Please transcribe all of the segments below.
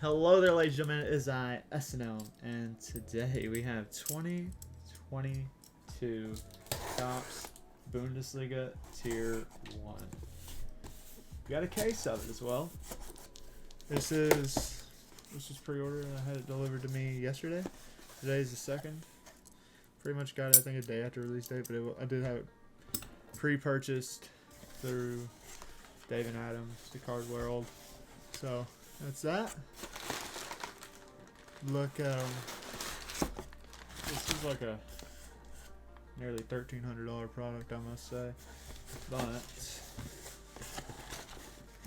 Hello there, ladies and gentlemen. It is I, SNL, and today we have 2022 Topps Bundesliga Tier 1. We got a case of it as well. This is pre-order. I had it delivered to me yesterday. Today is the 2nd. Pretty much got it, I think, a day after release date, but I did have it pre-purchased through Dave and Adams, the Card World. So that's that. Look, this is like a nearly $1,300 product, I must say. But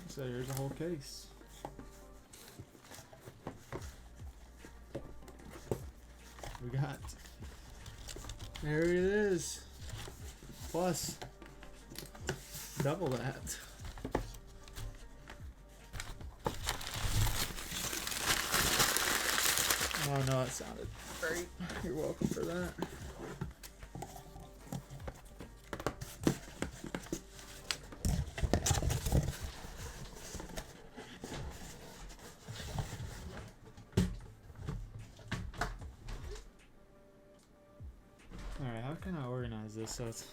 so here's a whole case. We got, there it is. Plus double that. Oh no, it sounded great. You're welcome for that. Alright, how can I organize this so it's...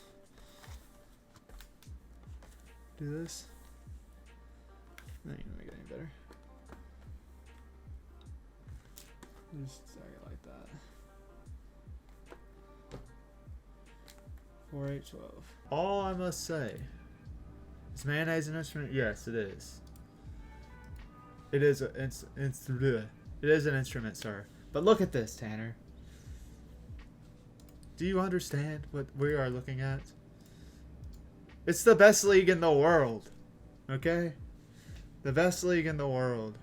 Do this? That ain't gonna make it any better. Just start it like that. 4-8-12. All I must say is mayonnaise an instrument? Yes, it is. It is it is an instrument, sir. But look at this, Tanner. Do you understand what we are looking at? It's the best league in the world. Okay? The best league in the world.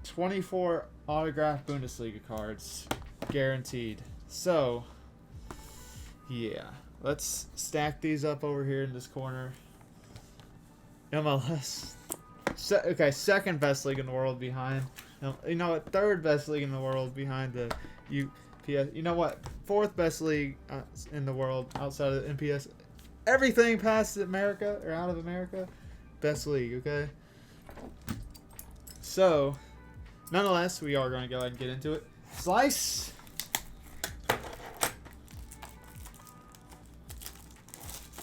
24 autographed Bundesliga cards. Guaranteed. So, yeah. Let's stack these up over here in this corner. MLS. Okay, second best league in the world behind. You know what? Third best league in the world behind the UPS. You know what? Fourth best league in the world outside of the NPS. Everything past America or out of America. Best league, okay? So, nonetheless, we are going to go ahead and get into it. Slice!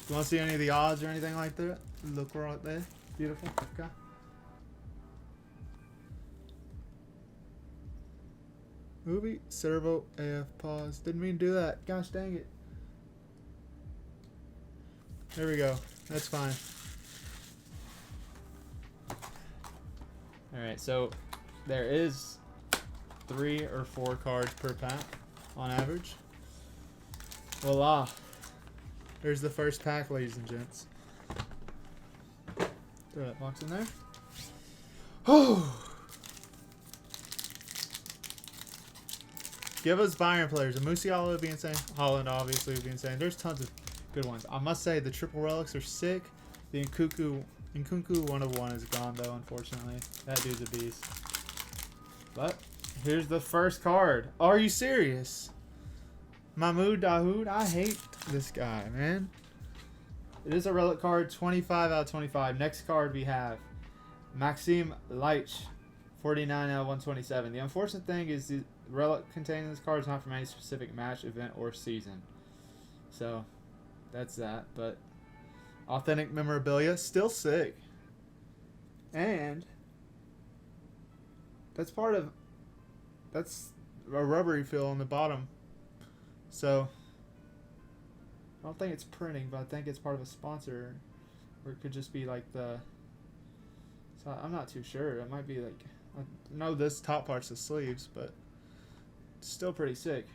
You want to see any of the odds or anything like that? Look right there. Beautiful. Okay. Movie, servo, AF, pause. Didn't mean to do that. Gosh dang it. There we go. That's fine. Alright, so there is 3 or 4 cards per pack on average. Voila. There's the first pack, ladies and gents. Throw that box in there. Oh! Give us Bayern players. A Musiala would be insane. Holland obviously would be insane. There's tons of good ones. I must say the triple relics are sick. The Nkunku 1/1 is gone though, unfortunately. That dude's a beast. But here's the first card. Are you serious? Mahmoud Dahoud? I hate this guy, man. It is a relic card, 25 out of 25. Next card we have Maxim Leipzig, 49 out of 127. The unfortunate thing is the relic containing this card is not from any specific match, event, or season. So, that's that. But authentic memorabilia, still sick. And that's a rubbery feel on the bottom. So, I don't think it's printing, but I think it's part of a sponsor. Or it could just be like the... So I'm not too sure. It might be like... I know this top part's the sleeves, but it's still pretty sick.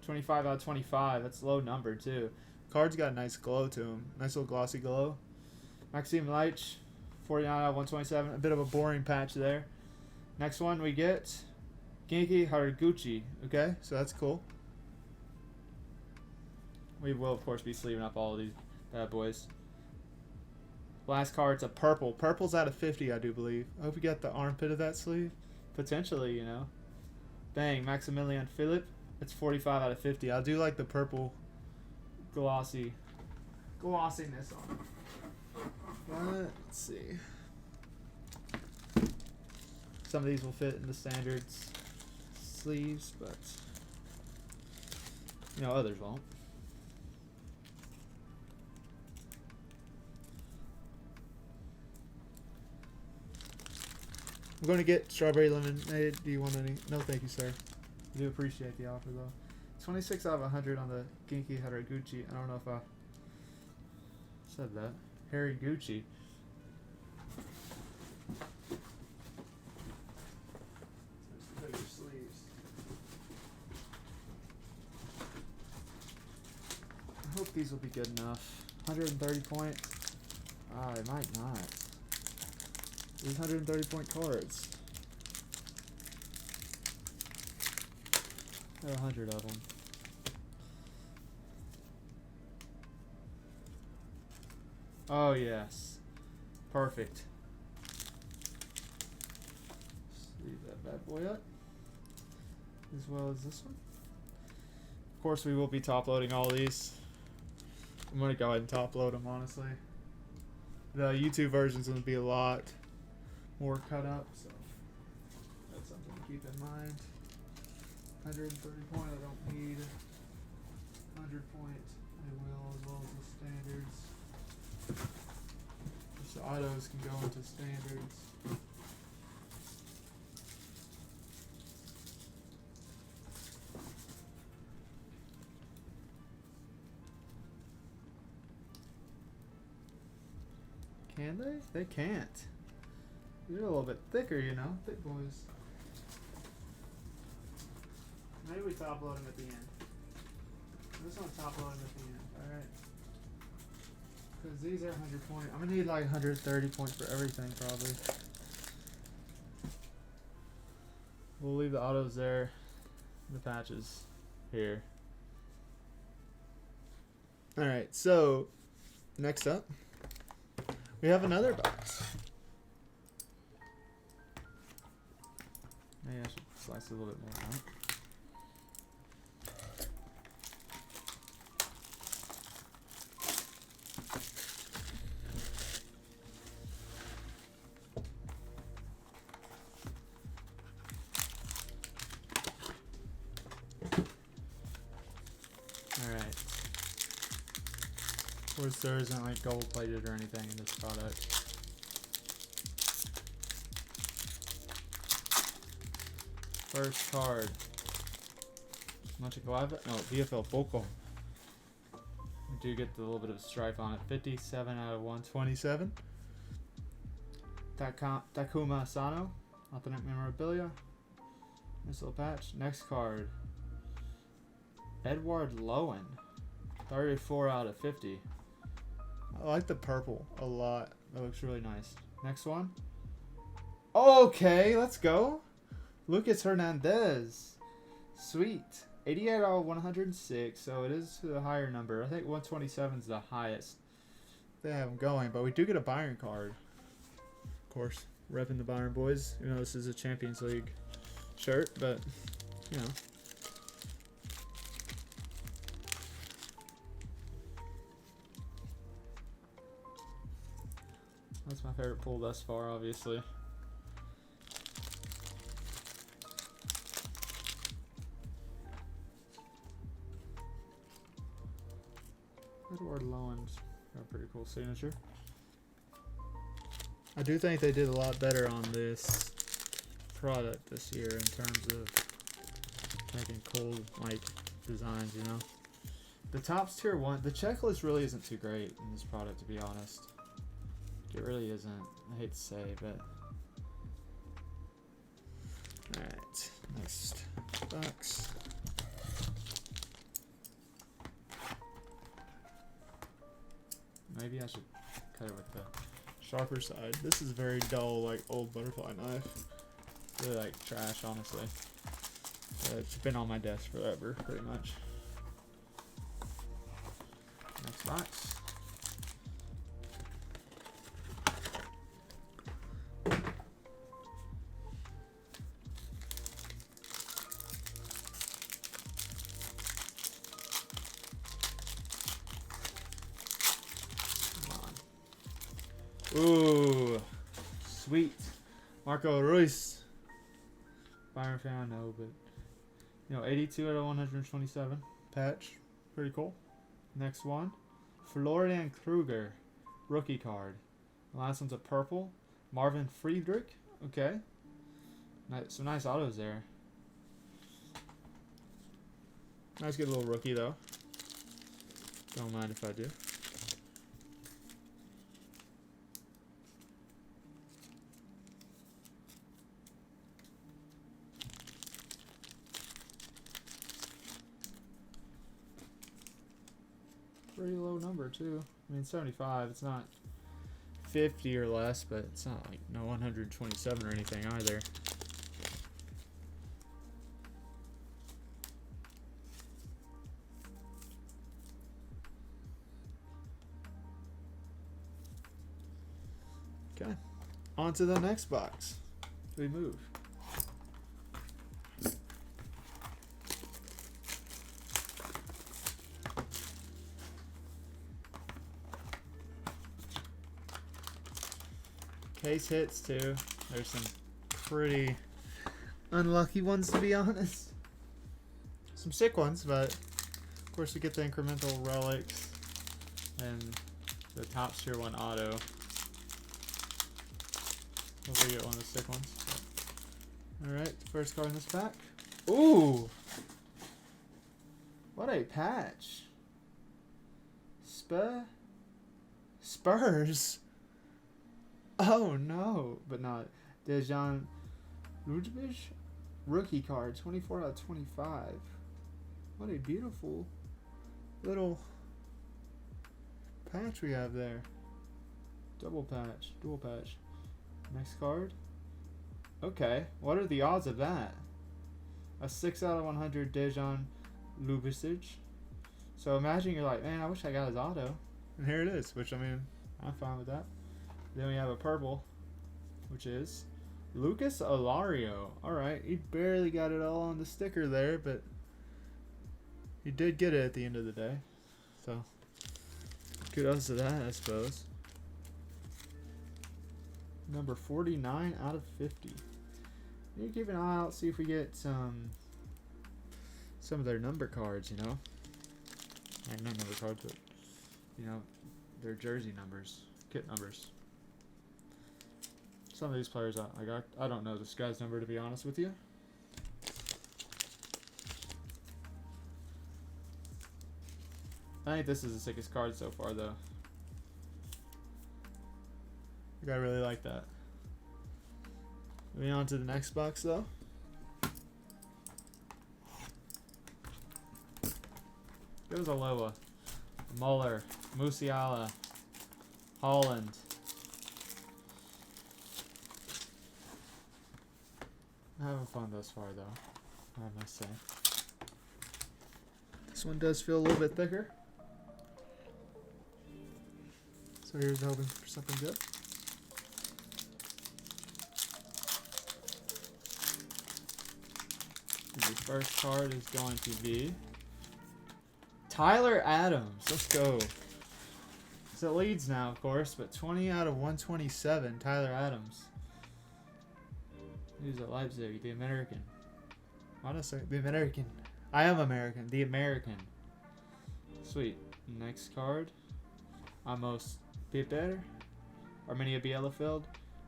25 out of 25. That's low number, too. Card's got a nice glow to him. Nice little glossy glow. Maxim Leitch, 49 out of 127. A bit of a boring patch there. Next one we get Genki Haraguchi. Okay, so that's cool. We will, of course, be sleeving up all of these bad boys. Last card's a purple. Purple's out of 50, I do believe. I hope you got the armpit of that sleeve. Potentially, you know. Bang, Maximilian Philipp. It's 45 out of 50. I do like the purple glossiness on it. Let's see. Some of these will fit in the standards sleeves, but you know, others won't. I'm going to get strawberry lemonade. Do you want any? No, thank you, sir. I do appreciate the offer, though. 26 out of 100 on the Genki Haraguchi. I don't know if I said that. Harry Gucci. There's the bigger sleeves. I hope these will be good enough. 130 point. It might not. These 130 point cards. There are 100 of them. Oh yes, perfect. Just leave that bad boy up, as well as this one. Of course, we will be top loading all these. I'm gonna go ahead and top load them, honestly. The YouTube version's gonna be a lot more cut up, so that's something to keep in mind. 130 point, I don't need. 100 point, I will, as well as the standards. Just the autos can go into standards. Can they? They can't. They're a little bit thicker, you know, thick boys. Maybe we top load them at the end. I just want to top load them at the end, alright? Because these are 100 point. I'm going to need like 130 points for everything, probably. We'll leave the autos there, the patches here. Alright, so next up, we have another box. Maybe I should slice it a little bit more out. Alright. Of course, there isn't like gold plated or anything in this product. First card. Mönchengladbach? No, VfL Bochum. We do get the little bit of stripe on it. 57 out of 127. Takuma Asano. Authentic memorabilia. Missile patch. Next card. Edward Lowen. 34 out of 50. I like the purple a lot. That looks really nice. Next one. Okay, let's go. Lucas Hernandez. Sweet. 88 out of 106, so it is the higher number. I think 127 is the highest they have them going, but we do get a Bayern card. Of course, repping the Bayern boys. You know, this is a Champions League shirt, but, you know. That's my favorite pull thus far, obviously. Edward Lowen's got a pretty cool signature. I do think they did a lot better on this product this year in terms of making cool like designs, you know. The Topps Tier 1, the checklist really isn't too great in this product, to be honest. It really isn't. I hate to say, but alright, next box. Maybe I should cut it with the sharper side. This is very dull, like old butterfly knife. Really like trash, honestly. It's been on my desk forever, pretty much. Next box. Ooh, sweet. Marco Ruiz. Bayern fan, I know, but you know, 82 out of 127 patch, pretty cool. Next one, Florian Kruger, rookie card. The last one's a purple, Marvin Friedrich. Okay, some nice autos there. Nice, good little rookie though. Don't mind if I do. Pretty low number too. I mean, 75. It's not 50 or less, but it's not like no 127 or anything either. Okay, on to the next box. We move. Case hits too. There's some pretty unlucky ones, to be honest. Some sick ones, but of course we get the incremental relics and the top tier 1 auto. Hopefully get one of the sick ones. Alright, first card in this pack. Ooh! What a patch. Spurs? Oh no, but not. Dejan Ludovic, rookie card, 24 out of 25. What a beautiful little patch we have there. Dual patch. Next card. Okay, what are the odds of that? A 6 out of 100 Dejan Ludovic. So imagine you're like, man, I wish I got his auto. And here it is, which I mean, I'm fine with that. Then we have a purple, which is Lucas Alario. Alright, he barely got it all on the sticker there, but he did get it at the end of the day. So, kudos to that, I suppose. Number 49 out of 50. You keep an eye out, see if we get some of their number cards, you know. Not number cards, but, you know, their jersey numbers, kit numbers. Some of these players, I don't know this guy's number, to be honest with you. I think this is the sickest card so far, though. I really like that. Moving on to the next box, though. Goes Aloha, Muller, Musiala, Holland. I'm having fun thus far, though, I must say. This one does feel a little bit thicker. So here's hoping for something good. The first card is going to be Tyler Adams. Let's go. So it leads now, of course, but 20 out of 127, Tyler Adams. He's at Leipzig, the American. Why did I say the American? I am American, the American. Sweet. Next card. Amos Piper. Arminia Bielefeld,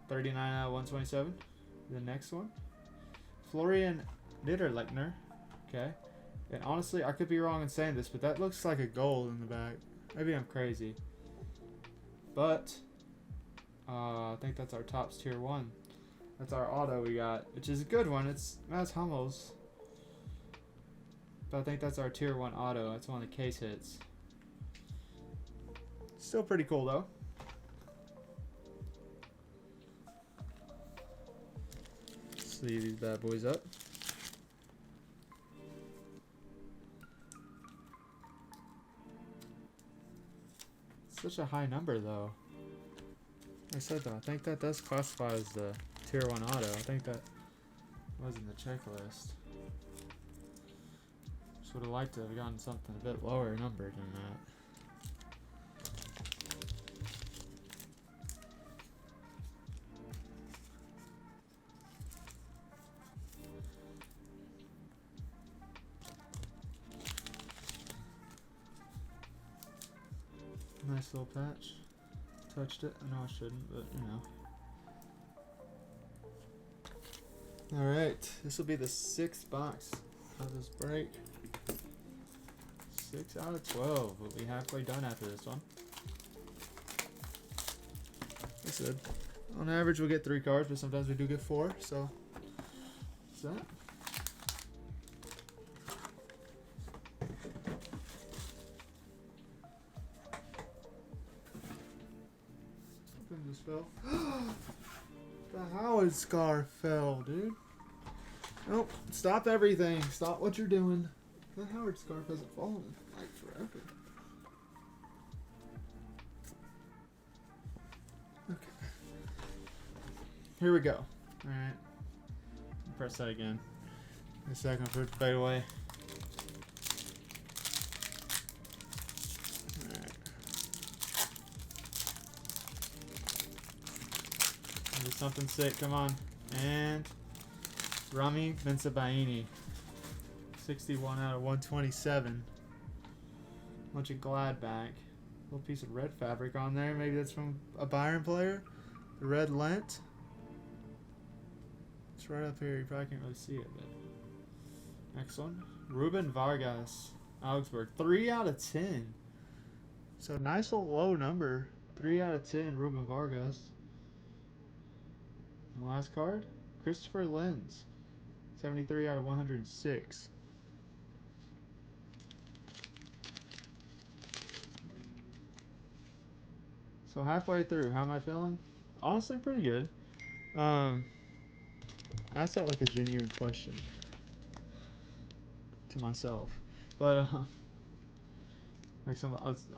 39 out of 127. The next one. Florian Niederlechner. Okay. And honestly, I could be wrong in saying this, but that looks like a gold in the back. Maybe I'm crazy. But I think that's our tops tier 1. That's our auto we got, which is a good one. It's Mats Hummels. But I think that's our tier 1 auto. That's one of the case hits. Still pretty cool though. Sleeve these bad boys up. Such a high number though. Like I said though, I think that does classify as the tier 1 auto. I think that was in the checklist. Just would have liked to have gotten something a bit lower numbered than that. Nice little patch. Touched it. I know I shouldn't, but you know. Alright, this will be the 6th box of this break. 6 out of 12. We'll be halfway done after this one. Like I said, on average we'll get 3 cards, but sometimes we do get 4, so that's that. Something just fell. The Howard scar fell, dude. Nope. Stop everything. Stop what you're doing. The Howard scarf hasn't fallen in like forever. Okay. Here we go. Alright. Press that again. A second for it to fade away. Alright. Do something sick. Come on. And Rami Benzabaini. 61 out of 127. Bunch of Gladback. Little piece of red fabric on there. Maybe that's from a Bayern player. The red lent. It's right up here. You probably can't really see it. But next one. Ruben Vargas. Augsburg. 3 out of 10. So nice little low number. 3 out of 10. Ruben Vargas. And last card. Christopher Lenz. 73 out of 106. So halfway through, how am I feeling? Honestly, pretty good. That's not like a genuine question to myself, but like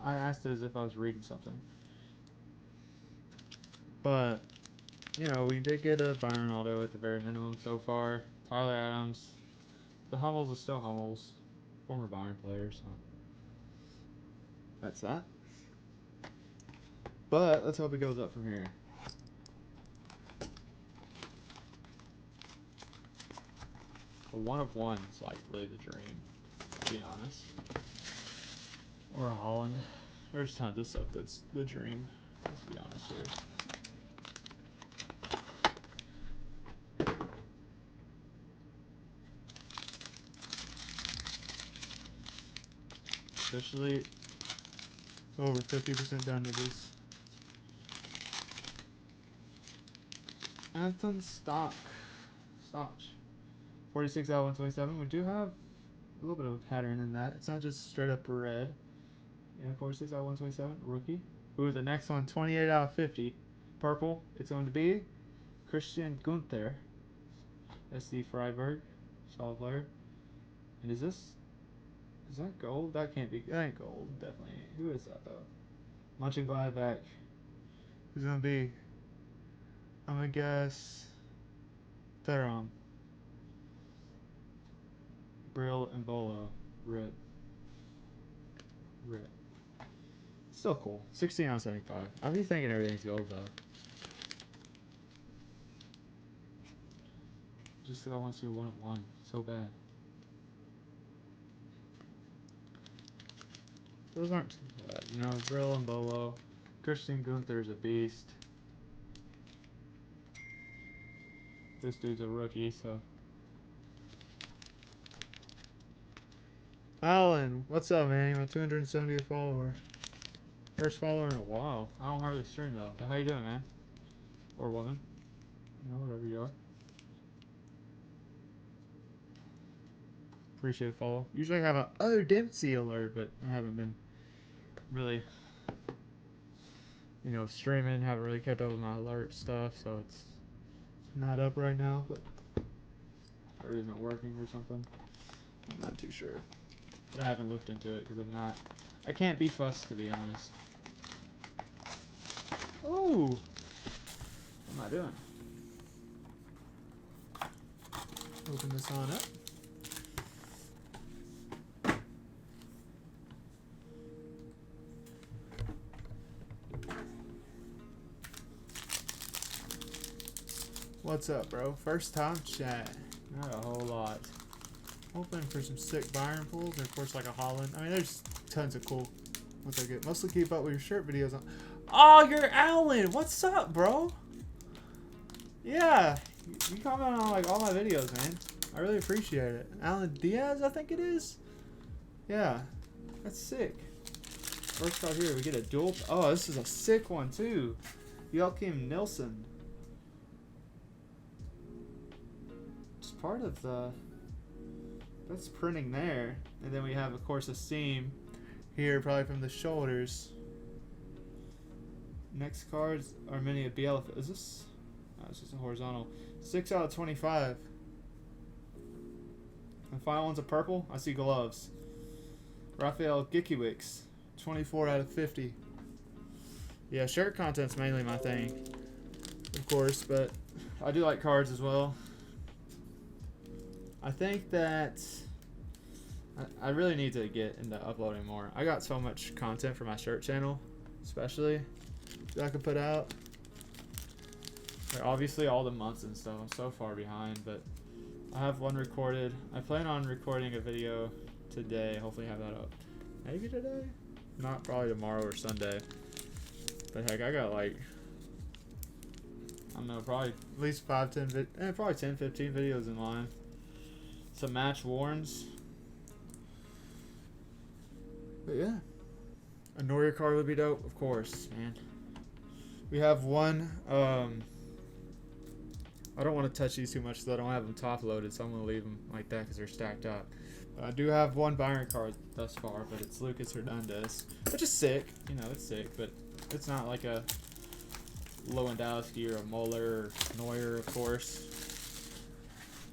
I asked it as if I was reading something. But you know, we did get a Byron Aldo at the very minimum so far. Tyler Adams, the Hummels is still Hummels, former Bayern player. So that's that. But let's hope it goes up from here. A 1 of 1 is like really the dream, to be honest. Or a Holland. There's tons of stuff that's the dream, let's be honest here. Especially over 50% done with this. Anton Stoch. 46 out of 127. We do have a little bit of a pattern in that. It's not just straight up red. Yeah, 46 out of 127. Rookie. Ooh, the next one, 28 out of 50. Purple. It's going to be Christian Gunther. SD Freiburg. Solid player. And is that gold? That can't be. That ain't gold. Definitely ain't. Who is that, though? Mönchengladbach. Who's going to be? I'm going to guess Theron. Brill and Bolo. Red. Still cool. 16 out of 75. I'll be thinking everything's gold, though. Just because I want to see a 1 of 1 so bad. Those aren't too bad. You know, Brill and Bolo. Christian Gunther's a beast. This dude's a rookie, so. Alan, what's up, man? You're my 270th follower. First follower in a while. I don't hardly stream, though. But how you doing, man? Or woman? You know, whatever you are. Appreciate the follow. Usually I have a other Dempsey alert, but I haven't been really, you know, streaming. Haven't really kept up with my alert stuff, so it's not up right now. But or is it working or something? I'm not too sure. But I haven't looked into it because I can't be fussed, to be honest. Oh, what am I doing? Open this on up. What's up, bro? First time chat. Not a whole lot. Hoping for some sick Bayern pulls, and of course like a Holland. I mean, there's tons of cool what I get. Mostly keep up with your shirt videos on. Oh, you're Alan. What's up, bro? Yeah, you comment on like all my videos, man. I really appreciate it. Alan Diaz, I think it is. Yeah, that's sick. First card here, we get a dual. Oh, this is a sick one too. Joachim Nilsson. It's part of the. That's printing there, and then we have, of course, a seam here, probably from the shoulders. Next cards are many of Bielefeld. Is this? Oh, it's just a horizontal. 6 out of 25. The final one's a purple. I see gloves. Raphael Gikiewicz. 24 out of 50. Yeah, shirt content's mainly my thing, of course, but I do like cards as well. I think that I really need to get into uploading more. I got so much content for my shirt channel, especially, that I could put out. Like, obviously, all the months and stuff, I'm so far behind, but I have one recorded. I plan on recording a video today. Hopefully have that up. Maybe today? Not probably tomorrow or Sunday. But heck, I got like, I don't know, probably at least 5, 10, probably 10, 15 videos in line. Some match warns. But yeah. A Neuer card would be dope, of course, man. We have one, I don't want to touch these too much, so I don't have them top loaded, so I'm going to leave them like that because they're stacked up. I do have one Bayern card thus far, but it's Lucas Hernandez, which is sick. You know, it's sick, but it's not like a Lewandowski or a Muller or Neuer, of course.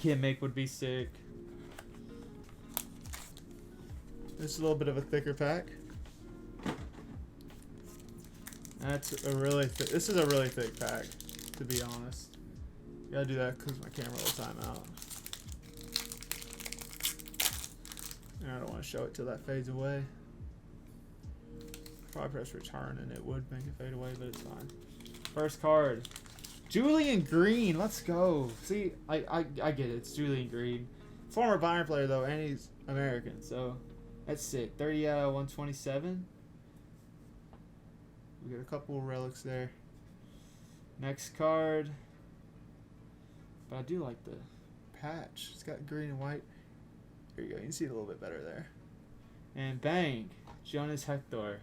Kimmich would be sick. This is a little bit of a thicker pack. That's a really this is a really thick pack, to be honest. Gotta do that because my camera will time out. And I don't want to show it till that fades away. Probably press return and it would make it fade away, but it's fine. First card. Julian Green, let's go. See, I get it, it's Julian Green. Former Bayern player though, and he's American, so that's sick. 30 out of 127. We got a couple of relics there. Next card. But I do like the patch. It's got green and white. There you go. You can see it a little bit better there. And bang. Jonas Hector.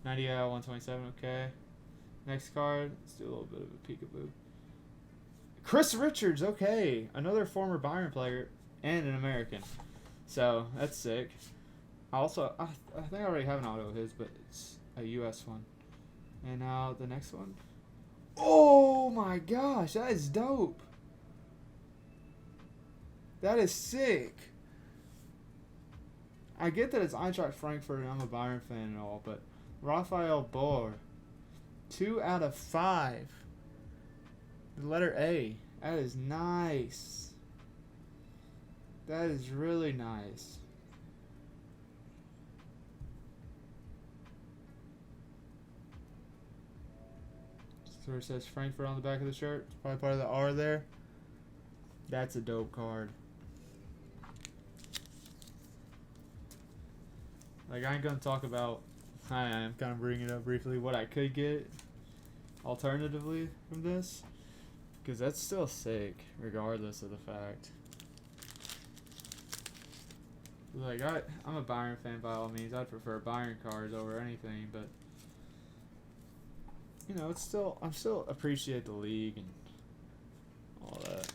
90 out of 127. Okay. Next card. Let's do a little bit of a peekaboo. Chris Richards. Okay. Another former Bayern player and an American. So, that's sick. I think I already have an auto of his, but it's a US one. And now the next one. Oh my gosh. That is dope. That is sick. I get that it's Eintracht Frankfurt and I'm a Bayern fan and all, but Raphael Bohr, 2 out of 5. The letter A. That is nice. That is really nice. So it says Frankfurt on the back of the shirt. It's probably part of the R there. That's a dope card. Like, I ain't gonna talk about, I am kind of bringing it up briefly, what I could get alternatively from this, because that's still sick, regardless of the fact. Like, I'm a Bayern fan by all means. I'd prefer Bayern cards over anything, but, you know, it's still, I'm still appreciate the league and all that.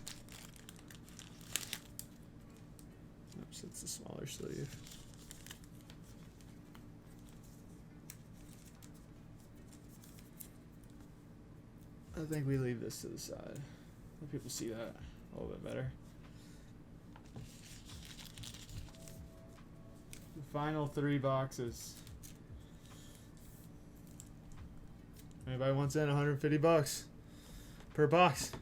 Oops, it's the smaller sleeve. I think we leave this to the side. Let people see that a little bit better. The final 3 boxes. Anybody wants in, $150 per box.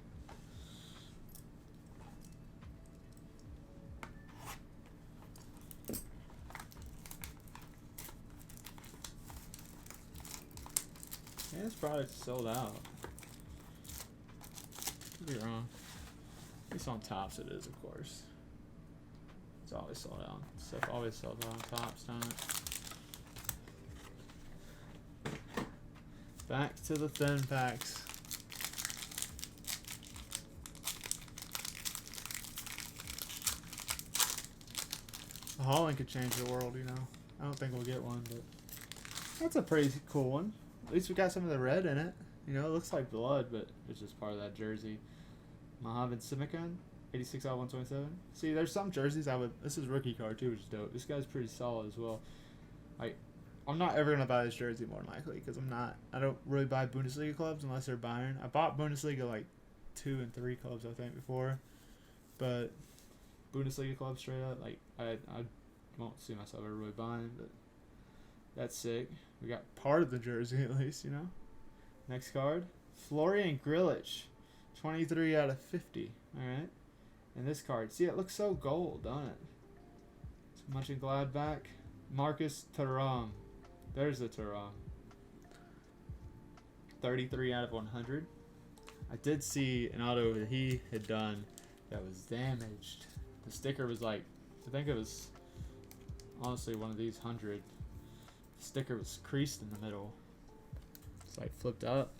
Yeah, this product's sold out. Could be wrong. At least on tops it is, of course. It's always sold out. Stuff always sold out on tops, don't it? Back to the thin packs. Holland could change the world, you know. I don't think we'll get one, but that's a pretty cool one. At least we got some of the red in it. You know, it looks like blood, but it's just part of that jersey. Mohamed Simikan, 86 out of 127. See, there's some jerseys I would. This is rookie card too, which is dope. This guy's pretty solid as well. I'm not ever gonna buy this jersey more than likely because I don't really buy Bundesliga clubs unless they're Bayern. I bought Bundesliga like 2 and 3 clubs I think before, but Bundesliga clubs straight up I won't see myself ever really buying. But that's sick. We got part of the jersey at least, you know. Next card, Florian Grillitsch, 23 out of 50. All right, and this card, see, it looks so gold, don't it? It's Mönchengladbach, Marcus Thuram. There's the Thuram. 33 out of 100. I did see an auto that he had done that was damaged. The sticker was like, I think it was honestly one of these 100. The sticker was creased in the middle. It's like flipped up.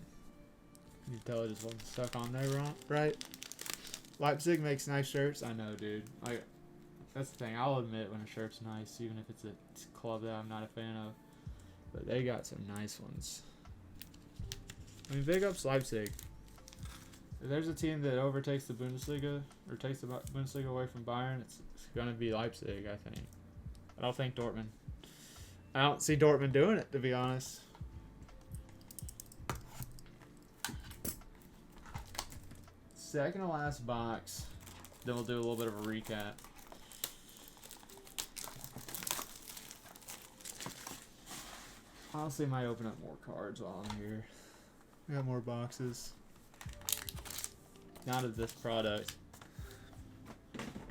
You can tell it just wasn't stuck on there right. Leipzig makes nice shirts. I know, dude. That's the thing. I'll admit when a shirt's nice, even if it's a club that I'm not a fan of. But they got some nice ones. I mean, big ups Leipzig. If there's a team that overtakes the Bundesliga or takes the Bundesliga away from Bayern, it's going to be Leipzig, I think. I don't think Dortmund. I don't see Dortmund doing it, to be honest. Second to last box. Then we'll do a little bit of a recap. Honestly, I might open up more cards while I'm here. I got more boxes. Not of this product.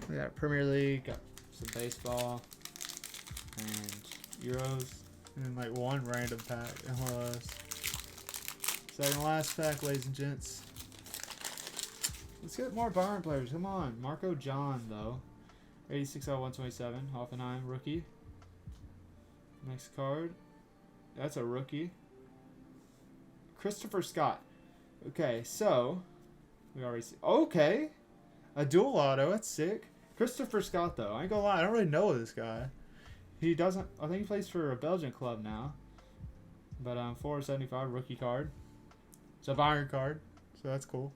We got Premier League, got some baseball, and Euros, and like one random pack, MLS. Second to last pack, ladies and gents. Let's get more Bayern players. Come on. Marco John, though. 86 out of 127. Hoffenheim, rookie. Next card. That's a rookie. Christopher Scott. Okay, so we already see. Okay, a dual auto. That's sick. Christopher Scott, though. I ain't gonna lie. I don't really know this guy. He doesn't. I think he plays for a Belgian club now. But 475 rookie card. It's a Bayern card, so that's cool.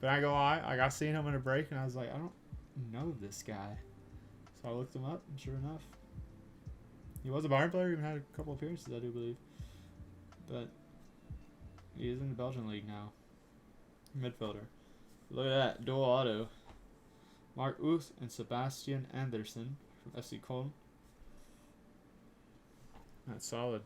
But I ain't gonna lie. I seen him in a break, and I was like, I don't know this guy. So I looked him up, and sure enough, he was a Bayern player. He even had a couple appearances, I do believe. But he is in the Belgian league now. Midfielder. Look at that. Dual auto. Mark Uth and Sebastian Anderson from FC Köln. That's solid.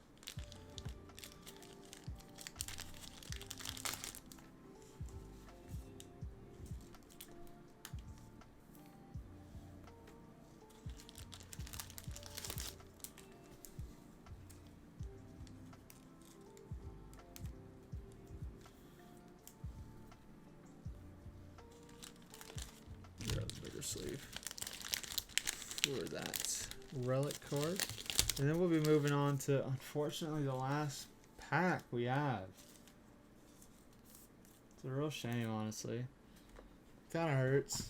Sleeve for that relic card, and then we'll be moving on to, unfortunately, the last pack we have. It's a real shame, honestly. Kind of hurts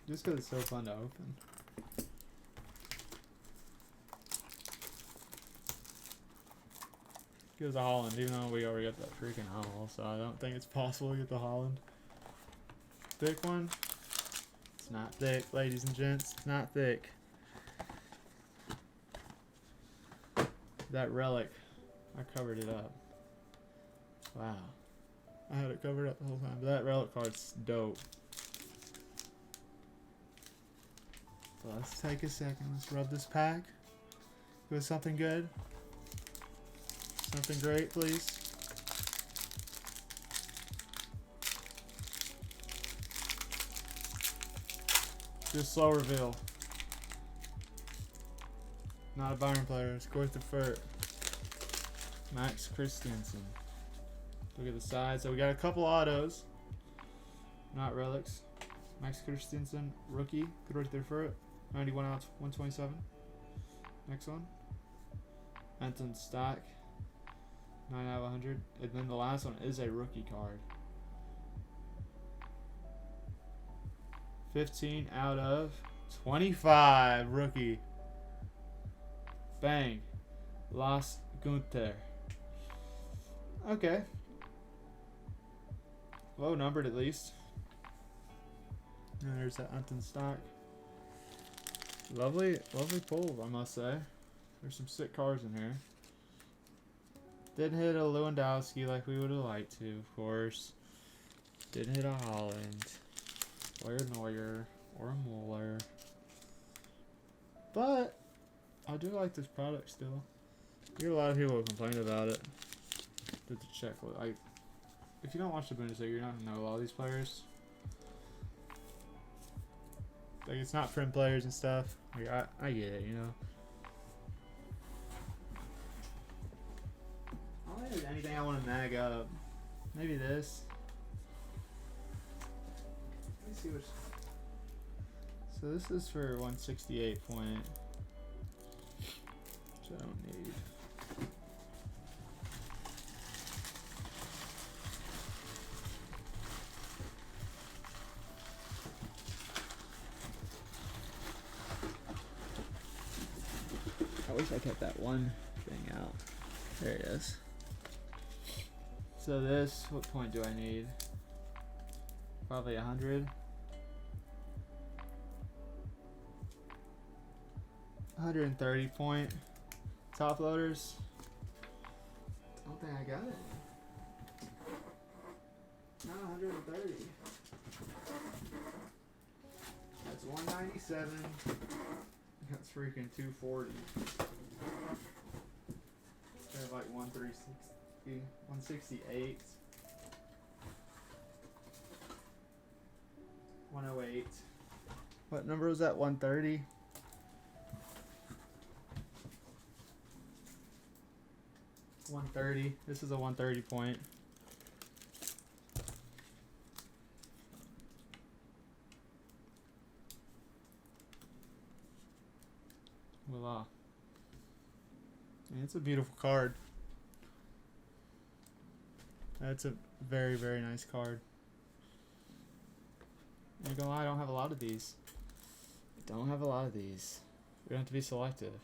just because it's so fun to open. Gives a Holland, even though we already got that freaking Holland, so I don't think it's possible to get the Holland. Thick one. It's not thick, ladies and gents. It's not thick. That relic, I covered it up. Wow. I had it covered up the whole time. But that relic card's dope. So let's take a second. Let's rub this pack. With something good. Something great, please. Just slow reveal. Not a Bayern player. It's Gortha Furt. Max Christiansen. Look at the side. So we got a couple autos. Not relics. Max Christiansen, rookie. Gortha Furt. 91 out of 127. Next one. Anton Stack. 9 out of 100. And then the last one is a rookie card. 15 out of 25. Rookie. Bang. Las Gunther. Okay. Low numbered at least. And there's that Unton stock. Lovely pull, I must say. There's some sick cards in here. Didn't hit a Lewandowski like we would have liked to, of course. Didn't hit a Holland. Or a Neuer. Or a Mueller. But I do like this product still. You hear a lot of people complain about it. Did the check. Like, if you don't watch the Bundesliga, you're not going to know a lot of these players. Like, it's not friend players and stuff. Like, I get it, you know. I don't think there's anything I want to mag up. Maybe this. Let me see which. So this is for 168 point. Which I don't need. I wish I kept that one thing out. There it is. So this, what point do I need? Probably 100. 130 point top loaders. I don't think I got it. No, 130. That's 197. That's freaking 240. Instead of like 160, 168. 108. What number was that? 130? $130. This is a 130 point. Voila. And it's a beautiful card. That's a very, very nice card. I'm gonna lie, I don't have a lot of these. I don't have a lot of these. We have to be selective.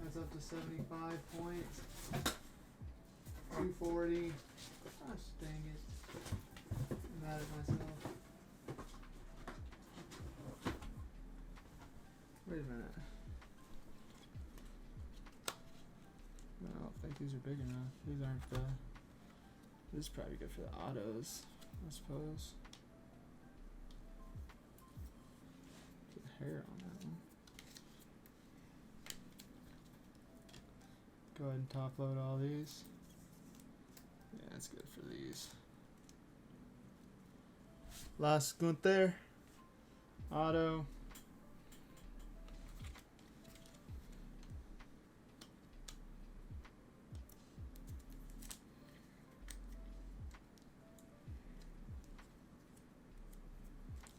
That's up to 75 points. 240. Gosh dang it. I'm mad at myself. Wait a minute. No, I don't think these are big enough. These aren't the... This is probably good for the autos, I suppose. Put hair on that one. Go ahead and top load all these. Yeah, that's good for these. Las Gunther. Auto.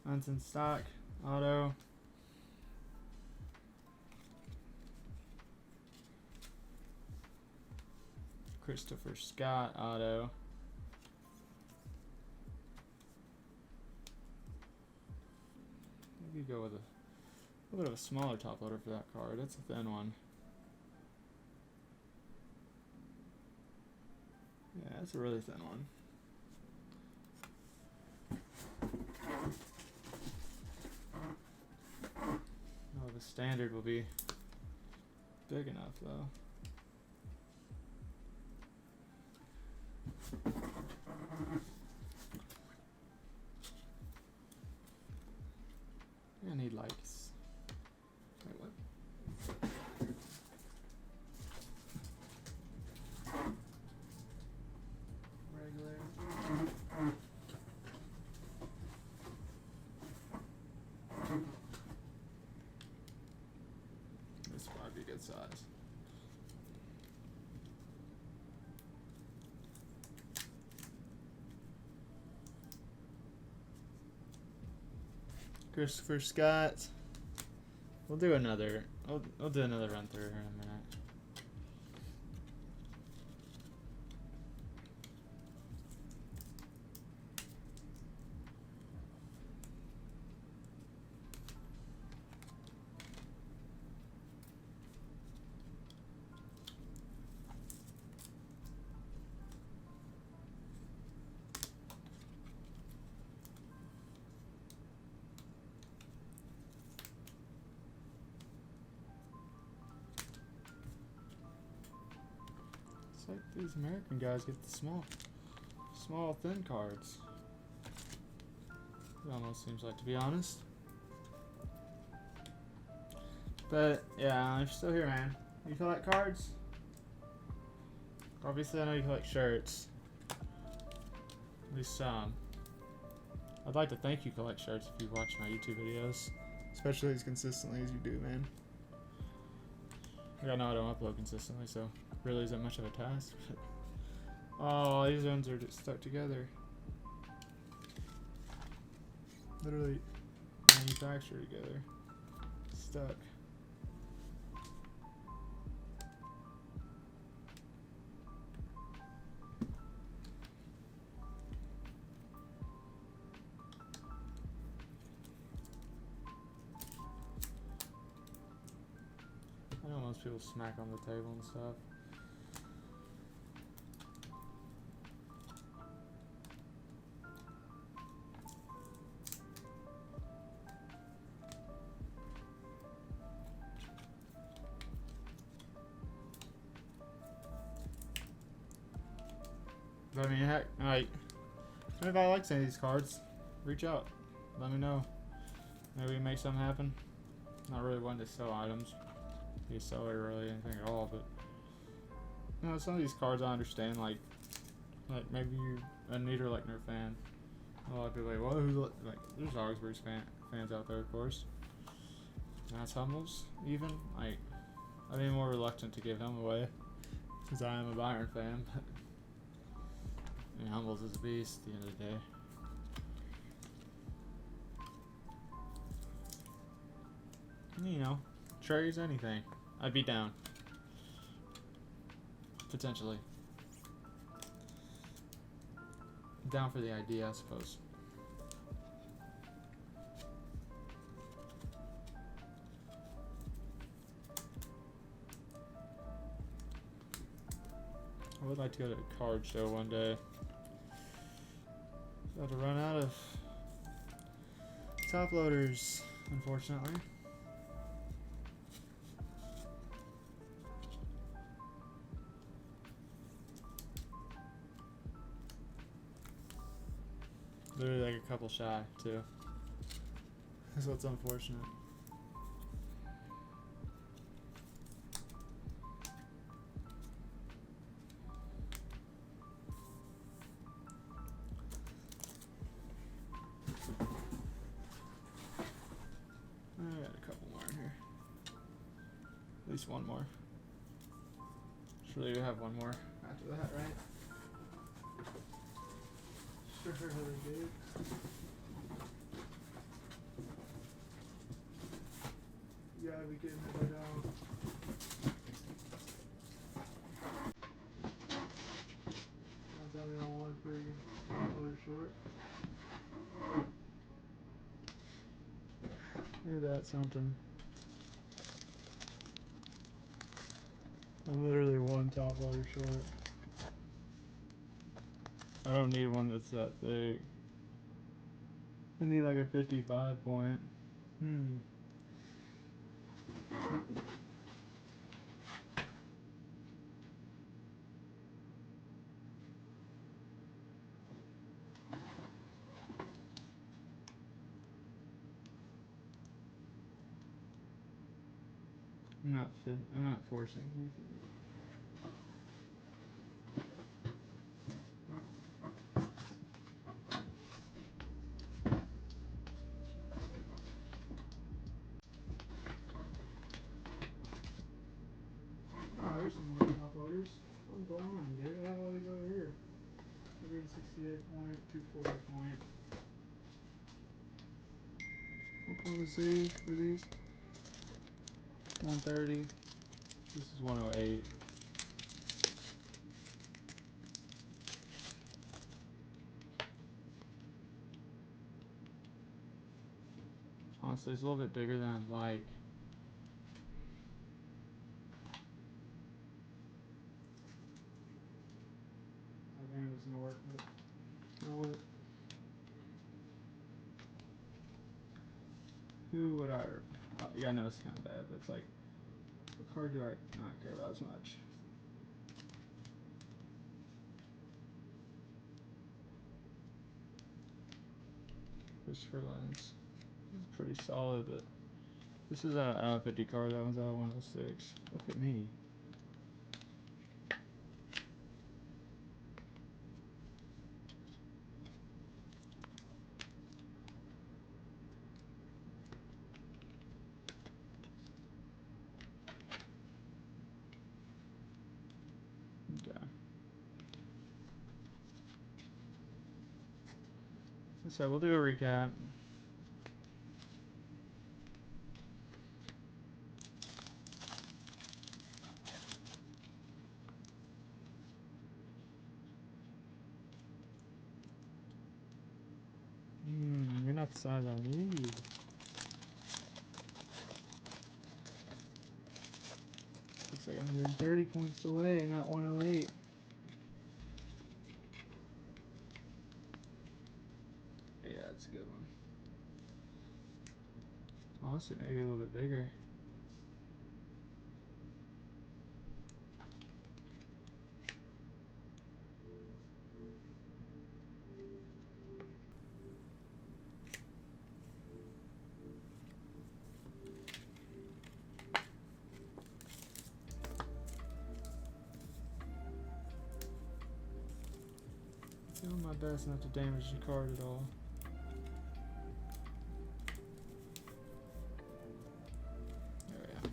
Unton stock. Auto. Christopher Scott auto. Maybe go with a little bit of a smaller top loader for that card. That's a thin one. Yeah, that's a really thin one. Oh, the standard will be big enough though. I need likes. Wait, what? Regular. This might be a good size. Christopher Scott. We'll do another. We'll do another run through here in a minute. It's like these American guys get the small thin cards. It almost seems like, to be honest. But yeah, if you're still here, man, you collect cards? Obviously, I know you collect shirts. At least some. I'd like to thank you collect shirts if you watch my YouTube videos, especially as consistently as you do, man. I know I don't upload consistently, so really isn't much of a task. Oh, these ones are just stuck together. Literally manufactured together. Stuck. I know most people smack on the table and stuff. But I mean, heck, like, if anybody likes any of these cards, reach out. Let me know. Maybe we can make something happen. Not really one to sell items. Be a seller really anything at all, but you know, some of these cards I understand, like maybe you're a Niederlechner fan. A lot of people are like, well, like there's Augsburg's fans out there, of course. Matt's Hummels, even like I'd be more reluctant to give him away because I am a Bayern fan. But I mean, Hummels is a beast at the end of the day. You know, trades, anything. I'd be down. Potentially. Down for the idea, I suppose. I would like to go to a card show one day. About to run out of top loaders, unfortunately. Literally like a couple shy, too. That's what's unfortunate. I got a couple more in here. At least one more. Surely we have one more after that, right? Sure, dude. You gotta be kidding me, down. Don't tell me I don't want to bring color short. Look at that, something. I'm literally one top loader short. I don't need one that's that big. I need like a 55 point. I'm not forcing anything. Oh, there's some more top loaders. I'm blind, dude. How do they go here? 168 point, 240 point. What point is these for these? 130. This is 108. Honestly, it's a little bit bigger than I'd like. I think it was gonna work, but you know what? Who would I? Oh, yeah, I know it's kind of bad, but it's like, what card do I not care about as much? Christopher Lens. This is pretty solid, but this is an out of 50 card. That one's out of 106. Look at me. Okay. So we'll do a recap. You're not the size I need. Looks like 130 points away, not 108. Yeah, that's a good one. Honestly, maybe a little bit bigger. Doing my best not to damage the card at all. There we go.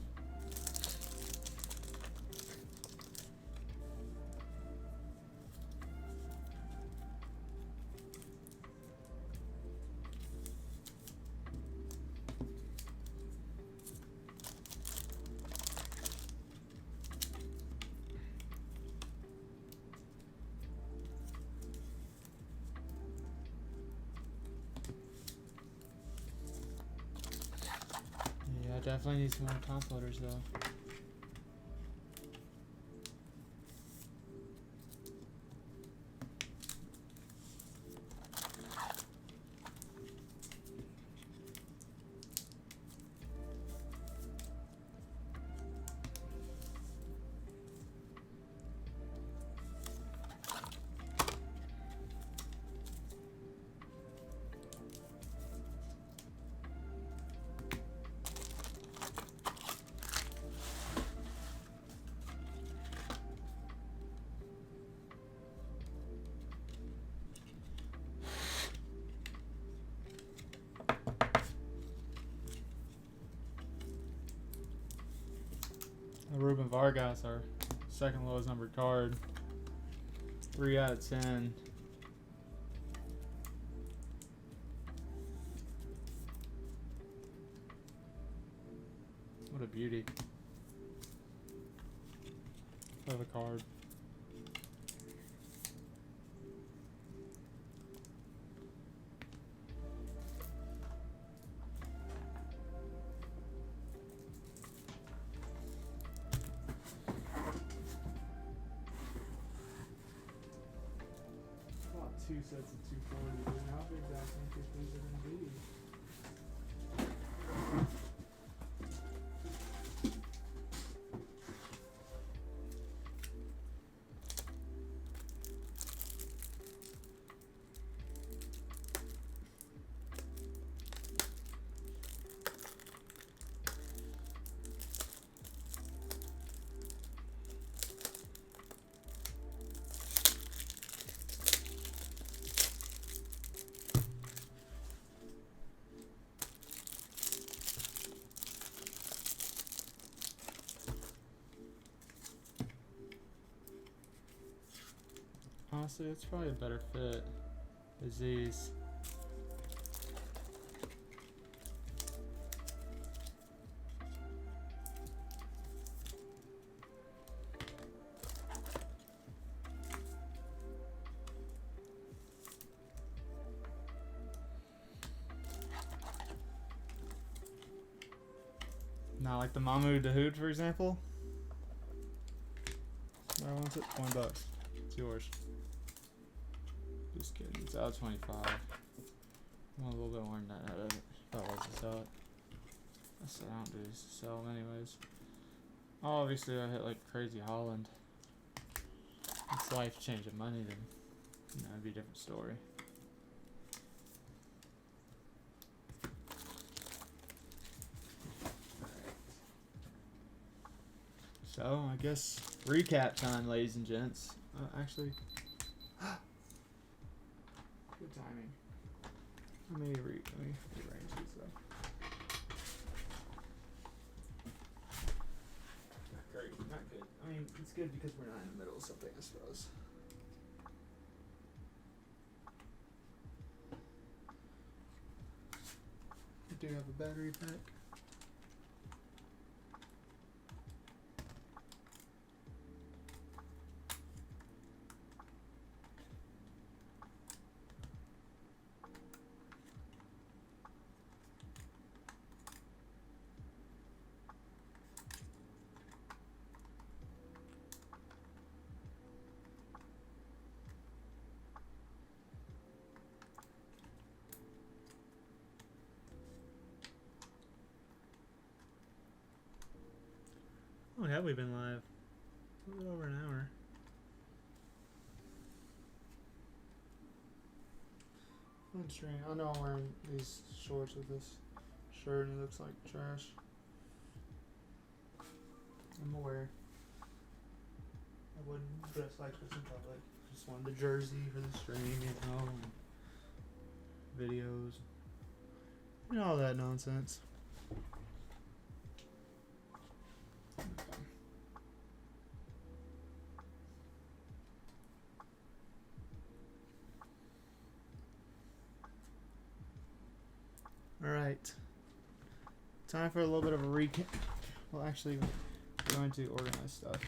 Yeah, I definitely need some more top loaders though. Ruben Vargas, our second lowest numbered card. 3 out of 10. What a beauty of a card. Two sets of 240, but how big do I think these are going to be? Honestly, it's probably a better fit is these. Not like the Mahmoud Dahoud, for example. Where wants it? $20. It's yours. Just kidding. It's out of 25. I want a little bit more than that out of it. If I was to sell it. That's what I don't do is to sell them anyways. Obviously, I hit like crazy Holland. It's life changing money, then it'd be a different story. So I guess recap time, ladies and gents. Actually, good timing. Let me rearrange these though. Not great, not good. I mean, it's good because we're not in the middle of something, I suppose. I do have a battery pack. Oh, have we been live? A little over an hour. Fun stream. I know I'm wearing these shorts with this shirt and it looks like trash. I'm aware. I wouldn't dress like this in public. Just wanted the jersey for the stream, you know, and videos. And all that nonsense. Alright. Time for a little bit of a recap. Well, actually, we're going to organize stuff.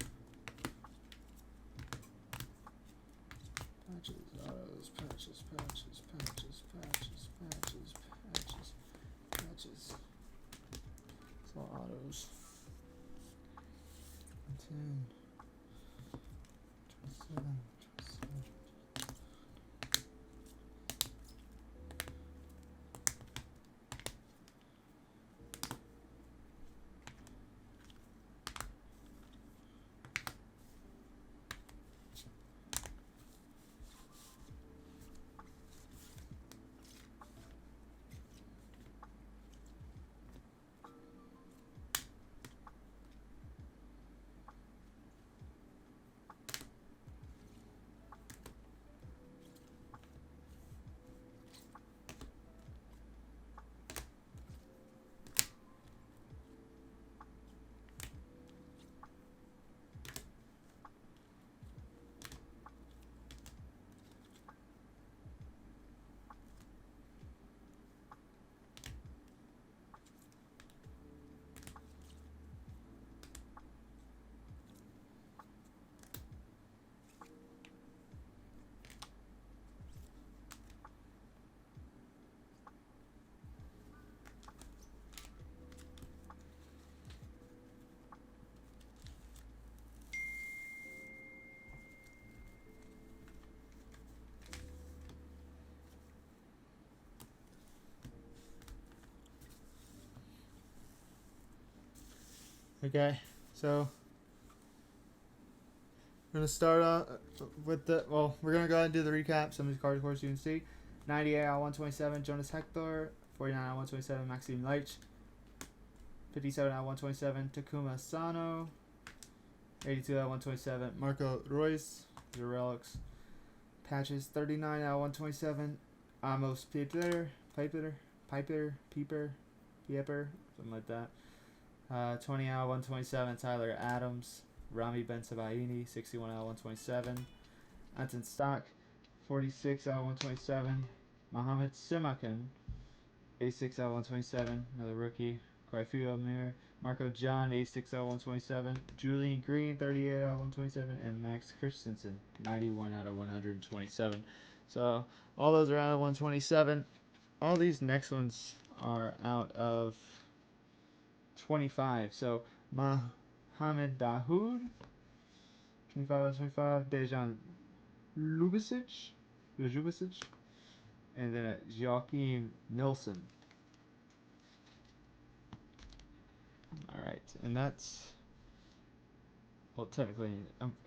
Patches, autos, patches, patches, patches, patches, patches, patches, patches. It's all autos. 10, 27, 27. Okay, so we're gonna start off with the we're gonna go ahead and do the recap. Some of these cards, of course, you can see. 98 out of 127, Jonas Hector. 49 out of 127, Maxime Leitch. 57 out of 127, Takuma Sano. 82 out of 127, Marco Reus. The Relics. Patches 39 out of 127, Amos Pieper, something like that. 20 out of 127, Tyler Adams. Rami Ben Sabaini, 61 out of 127. Anton Stock, 46 out of 127. Mohamed Simakan, 86 out of 127. Another rookie. Kwaifu Amir. Marco John, 86 out of 127. Julian Green, 38 out of 127. And Max Christensen, 91 out of 127. So all those are out of 127. All these next ones are out of 25. So Mohamed Dahoud, 25 out of 25. Dejan Ljubicic, and then Joachim Nilsson. All right, and that's, well, technically,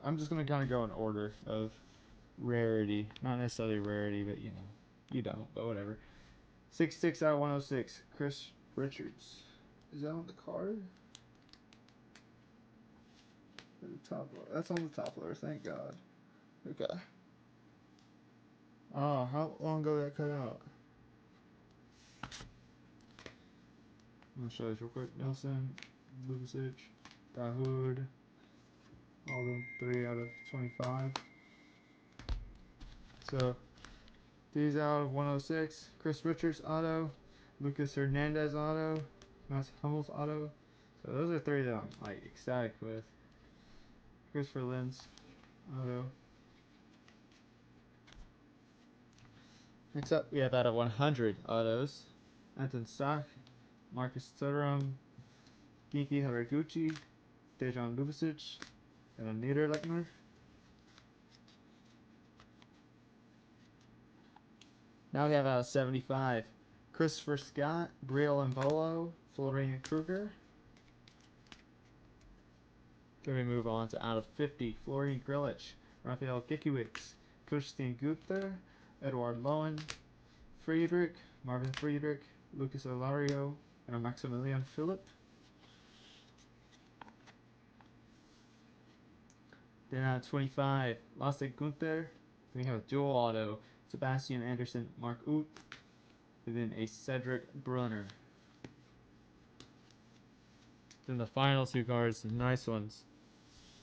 I'm just gonna kind of go in order of rarity, not necessarily rarity, but you don't, but whatever. 66 out of 106. Chris Richards. Is that on the card? At the top. That's on the top loader. Thank God. Okay. Oh, how long ago did that cut out? I'm gonna show this real quick. Nelson, Lubicic, Dahoud. All them 3 out of 25. So these out of 106. Chris Richards auto. Lucas Hernandez auto. Matt Hummel's auto. So those are 3 that I'm like ecstatic with. Christopher Lin's auto. Next up, we have out of 100 autos. Anton Stock, Marcus Thuram, Genki Haraguchi, Dejan Ljubicic, and a Niederlechner. Now we have out of 75. Christopher Scott, Brielle Mbolo, Florian Kruger. Then we move on to out of 50. Florian Grillitsch, Rafael Gikiewicz, Christian Gupta, Edward Lowen, Friedrich, Marvin Friedrich, Lucas Olario, and a Maximilian Philipp. Then out of 25, Lasse Gunther. Then we have a dual auto, Sebastian Anderson, Mark Oot, and then a Cedric Brunner. Then the final 2 cards, the nice ones.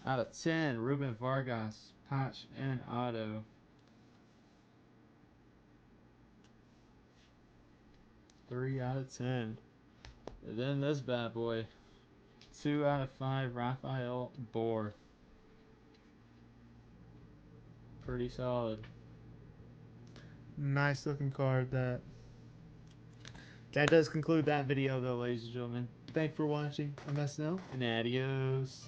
Out of 10, Ruben Vargas, patch and auto. Three out of 10. And then this bad boy, 2 out of 5, Raphael Bohr. Pretty solid. Nice looking card. That does conclude that video though, ladies and gentlemen. Thanks for watching. I'm SNL, and adios.